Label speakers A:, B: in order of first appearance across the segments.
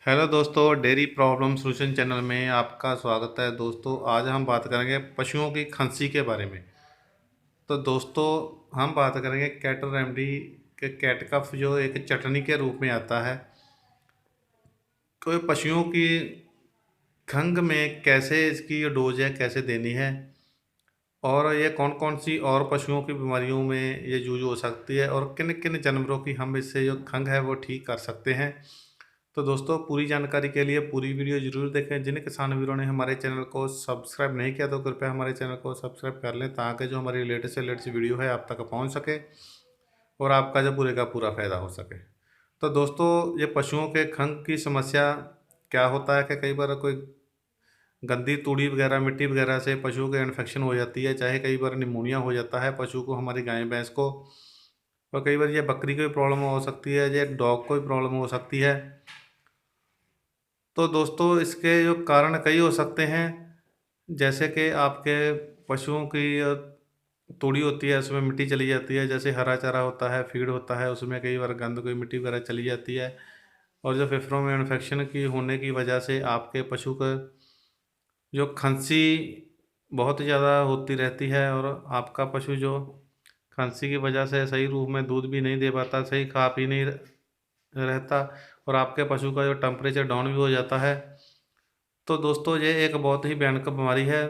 A: Hello दोस्तों, dairy problem solution channel में आपका स्वागत है। दोस्तों, आज हम बात करेंगे पशुओं की खांसी के बारे में। तो दोस्तों, हम बात करेंगे कैटल रेमेडी के कैट कफ, जो एक चटनी के रूप में आता है। तो पशुओं की खंघ में कैसे इसकी जो डोज है कैसे देनी है, और ये कौन कौन सी और पशुओं की बीमारियों में ये यूज हो सकती है, और किन किन जानवरों की हम इससे जो खंघ है वो ठीक कर सकते हैं। तो दोस्तों, पूरी जानकारी के लिए पूरी वीडियो जरूर देखें। जिन किसान वीरों ने हमारे चैनल को सब्सक्राइब नहीं किया तो कृपया हमारे चैनल को सब्सक्राइब कर लें, ताकि जो हमारी लेटेस्ट से लेटेस्ट वीडियो है आप तक पहुंच सके और आपका जो पूरे का पूरा फ़ायदा हो सके। तो दोस्तों, ये पशुओं के खंघ की समस्या क्या होता है कि कई बार कोई गंदी तूड़ी वगैरह, मिट्टी वगैरह से पशुओं के इन्फेक्शन हो जाती है, चाहे कई बार निमोनिया हो जाता है पशु को, हमारी गाय भैंस को, और कई बार ये बकरी को भी प्रॉब्लम हो सकती है, ये डॉग को भी प्रॉब्लम हो सकती है। तो दोस्तों, इसके जो कारण कई हो सकते हैं, जैसे कि आपके पशुओं की तूड़ी होती है उसमें मिट्टी चली जाती है, जैसे हरा चारा होता है, फीड होता है, उसमें कई बार गंद कोई मिट्टी वगैरह चली जाती है, और जो फेफड़ों में इन्फेक्शन की होने की वजह से आपके पशु का जो खांसी बहुत ज़्यादा होती रहती है, और आपका पशु जो खांसी की वजह से सही रूप में दूध भी नहीं दे पाता, सही खा पी नहीं रहता, और आपके पशु का जो टेम्परेचर डाउन भी हो जाता है। तो दोस्तों, ये एक बहुत ही भयानक बीमारी है।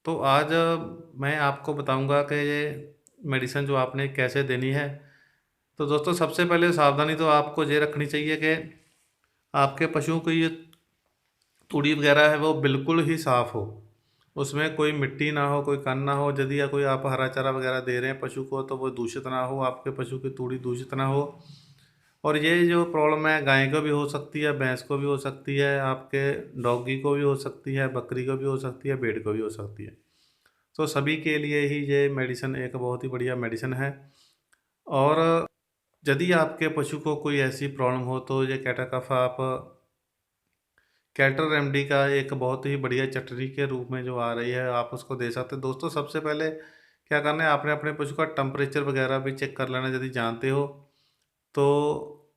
A: तो आज मैं आपको बताऊंगा कि ये मेडिसिन जो आपने कैसे देनी है। तो दोस्तों, सबसे पहले सावधानी तो आपको ये रखनी चाहिए कि आपके पशुओं की ये तूड़ी वगैरह है वो बिल्कुल ही साफ़ हो, उसमें कोई मिट्टी ना हो, कोई कण ना हो। यदि या कोई आप हरा चारा वगैरह दे रहे हैं पशु को तो वो दूषित ना हो, आपके पशु की तूड़ी दूषित ना हो। और ये जो प्रॉब्लम है गाय को भी हो सकती है, भैंस को भी हो सकती है, आपके डॉगी को भी हो सकती है, बकरी को भी हो सकती है, भेड़ को भी हो सकती है। तो सभी के लिए ही ये मेडिसिन एक बहुत ही बढ़िया मेडिसिन है। और यदि आपके पशु को कोई ऐसी प्रॉब्लम हो तो ये कैटा कफ आप कैटल रेमेडी का एक बहुत ही बढ़िया चटनी के रूप में जो आ रही है आप उसको दे सकते हैं। दोस्तों, सबसे पहले क्या करना है, आपने अपने पशु का टेम्परेचर वगैरह भी चेक कर लेना। यदि जानते हो तो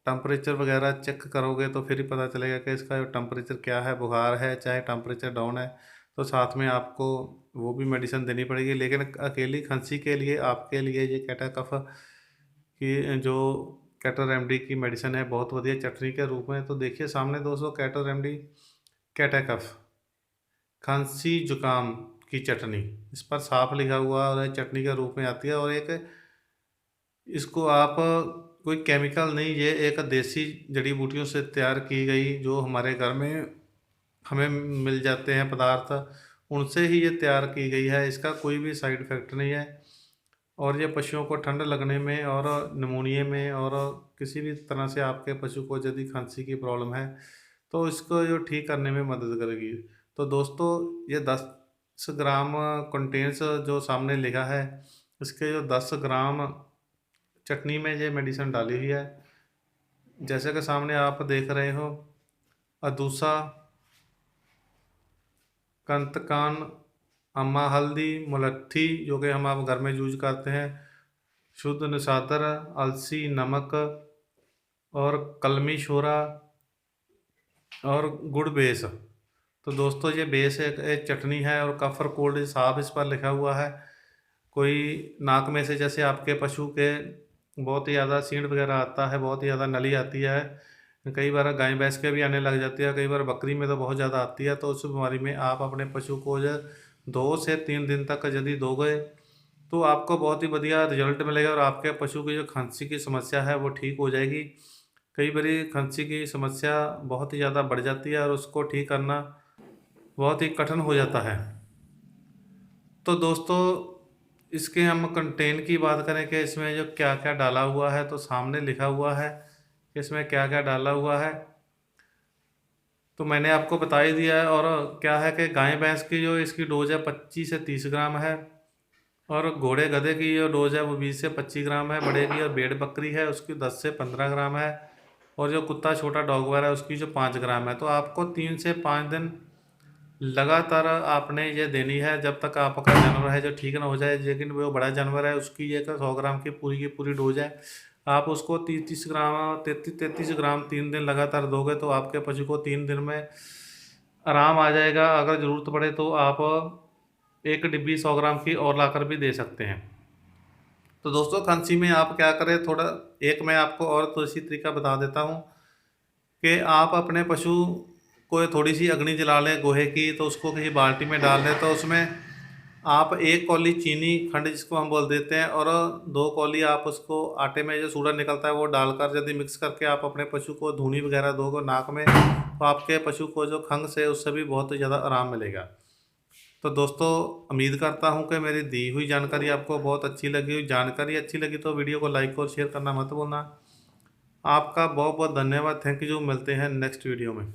A: टेम्परेचर वगैरह चेक करोगे तो फिर ही पता चलेगा कि इसका जो टेम्परेचर क्या है, बुखार है चाहे टेम्परेचर डाउन है, तो साथ में आपको वो भी मेडिसिन देनी पड़ेगी। लेकिन अकेली खांसी के लिए आपके लिए ये कैटा कफ की जो कैटल रेमेडी की मेडिसिन है बहुत बढ़िया चटनी के रूप में। तो देखिए सामने दोस्तों, कैटल रेमेडी कैटा कफ खांसी जुकाम की चटनी, इस पर साफ लिखा हुआ है और ये चटनी के रूप में आती है। और एक इसको आप कोई केमिकल नहीं, ये एक देसी जड़ी बूटियों से तैयार की गई जो हमारे घर में हमें मिल जाते हैं पदार्थ, उनसे ही ये तैयार की गई है। इसका कोई भी साइड इफ़ेक्ट नहीं है, और ये पशुओं को ठंड लगने में और निमोनिया में और किसी भी तरह से आपके पशु को यदि खांसी की प्रॉब्लम है तो इसको जो ठीक करने में मदद करेगी। तो दोस्तों, ये 10 ग्राम कंटेन्स जो सामने लिखा है, इसके जो 10 ग्राम चटनी में ये मेडिसिन डाली हुई है। जैसे कि सामने आप देख रहे हो, अदूसा, कंतकान, अम्मा हल्दी, मुलट्ठी जो कि हम आप घर में यूज करते हैं, शुद्ध निशातर, अलसी, नमक और कलमी शोरा और गुड़ बेस। तो दोस्तों, ये बेस एक चटनी है, और कफर कोल्ड साफ इस पर लिखा हुआ है। कोई नाक में से जैसे आपके पशु के बहुत ही ज़्यादा सींट वगैरह आता है, बहुत ही ज़्यादा नली आती है, कई बार गाय भैंस के भी आने लग जाती है, कई बार बकरी में तो बहुत ज़्यादा आती है। तो उस बीमारी में आप अपने पशु को जो 2 से 3 दिन तक यदि दोगे तो आपको बहुत ही बढ़िया रिजल्ट मिलेगा, और आपके पशु की जो खांसी की समस्या है वो ठीक हो जाएगी। कई बारी खांसी की समस्या बहुत ही ज़्यादा बढ़ जाती है और उसको ठीक करना बहुत ही कठिन हो जाता है। तो दोस्तों, इसके हम कंटेंट की बात करें कि इसमें जो क्या क्या डाला हुआ है, तो सामने लिखा हुआ है कि इसमें क्या क्या डाला हुआ है, तो मैंने आपको बता ही दिया है। और क्या है कि गाय भैंस की जो इसकी डोज है 25 से 30 ग्राम है, और घोड़े गधे की जो डोज है वो 20 से 25 ग्राम है, बड़े की और भेड़ बकरी है उसकी 10 से 15 ग्राम है, और जो कुत्ता छोटा डॉग वगैरह है उसकी जो 5 ग्राम है। तो आपको 3 से 5 दिन लगातार आपने ये देनी है जब तक आपका जानवर है जो ठीक ना हो जाए। लेकिन वो बड़ा जानवर है उसकी ये 100 ग्राम की पूरी डोज है, आप उसको 30-30 ग्राम 33-33 ग्राम 3 दिन लगातार दोगे तो आपके पशु को 3 दिन में आराम आ जाएगा। अगर ज़रूरत पड़े तो आप एक डिब्बी 100 ग्राम की और लाकर भी दे सकते हैं। तो दोस्तों खांसी में आप क्या करें, थोड़ा एक मैं आपको और दूसरी तरीका बता देता हूँ कि आप अपने पशु को थोड़ी सी अग्नि जला लें गोहे की, तो उसको किसी बाल्टी में डाल दें, तो उसमें आप 1 कौली चीनी खंड जिसको हम बोल देते हैं और 2 कौली आप उसको आटे में जो सूड़ा निकलता है वो डालकर यदि मिक्स करके आप अपने पशु को धूनी वगैरह दोगे नाक में, तो आपके पशु को जो खंग है उससे भी बहुत ज़्यादा आराम मिलेगा। तो दोस्तों उम्मीद करता हूँ कि मेरी दी हुई जानकारी आपको बहुत अच्छी लगी। जानकारी अच्छी लगी तो वीडियो को लाइक और शेयर करना मत भूलना। आपका बहुत बहुत धन्यवाद। Thank you. मिलते हैं नेक्स्ट वीडियो में।